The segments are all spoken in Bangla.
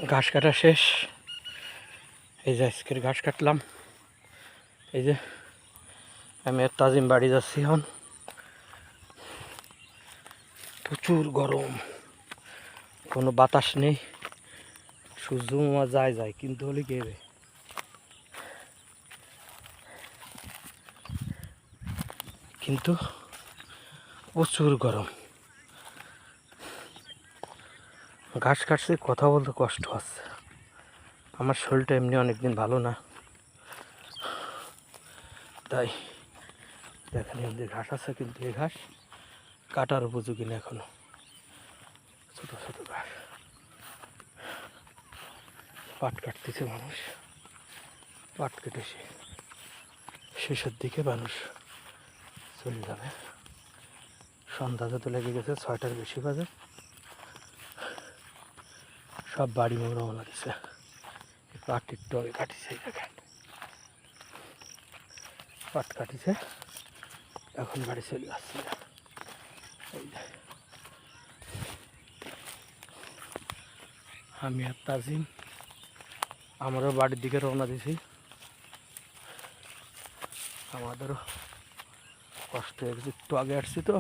ঘাস কাটা শেষ। এই যে আজকের ঘাস কাটলাম। এই যে আমি আর তাজিম বাড়ি যাচ্ছি এখন। প্রচুর গরম, কোনো বাতাস নেই, সূর্য মামা যায় কিন্তু হলে গেবে। কিন্তু প্রচুর গরম। ঘাস কাটছে, কথা বলতে কষ্ট হচ্ছে। আমার শরীরটা এমনি অনেকদিন ভালো না, তাই দেখেন এমনি ঘাস আছে, কিন্তু এই ঘাস কাটার উপযোগী না এখনো। ছোট ছোট ঘাস। পাট কাটতেছে মানুষ, পাট কেটে শেষের দিকে মানুষ চলে যাবে। সন্ধ্যা যত লেগে গেছে, 6টার বেশি বাজে। সব বাড়ি মোড় রওনা দিছে। পাট একটু আগে কাটিছে, দেখেন পাট কাটিছে, এখন বাড়ি চলে আসছে। আমি আর তাজিম আমারও বাড়ির দিকে রওনা দিছি। আমাদেরও কষ্ট হয়ে গেছে, একটু আগে আসছি তো,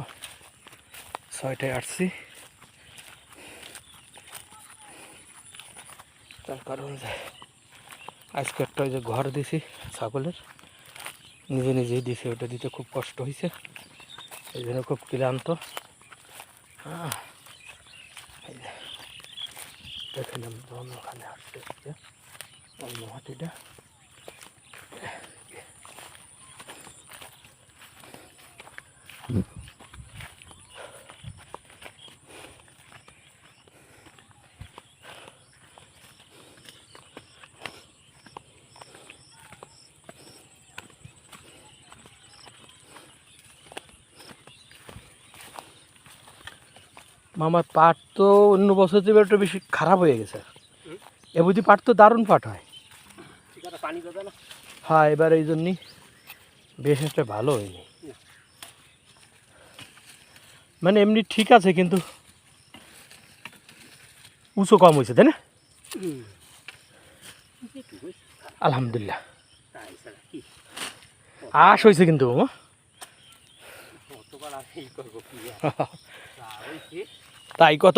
6টায় আসছি। তার কারণ আজকে একটা ওই যে ঘর দিছি ছাগলের, নিজেই দিছি, ওটা দিতে খুব কষ্ট হয়েছে, এই জন্য খুব ক্লান্ত। দেখলাম তখন ওখানে আসতে অন্য হাতিটা। মামার পাট তো অন্য বছর থেকে একটু বেশি খারাপ হয়ে গেছে। এ বুঝি পাট তো দারুণ পাট হয়। হ্যাঁ, এবার এই জন্যই বেশ একটা ভালো হয়নি। মানে এমনি ঠিক আছে, কিন্তু উঁচু কম হয়েছে, তাই না? আলহামদুলিল্লাহ আশ হয়েছে কিন্তু। তাই কত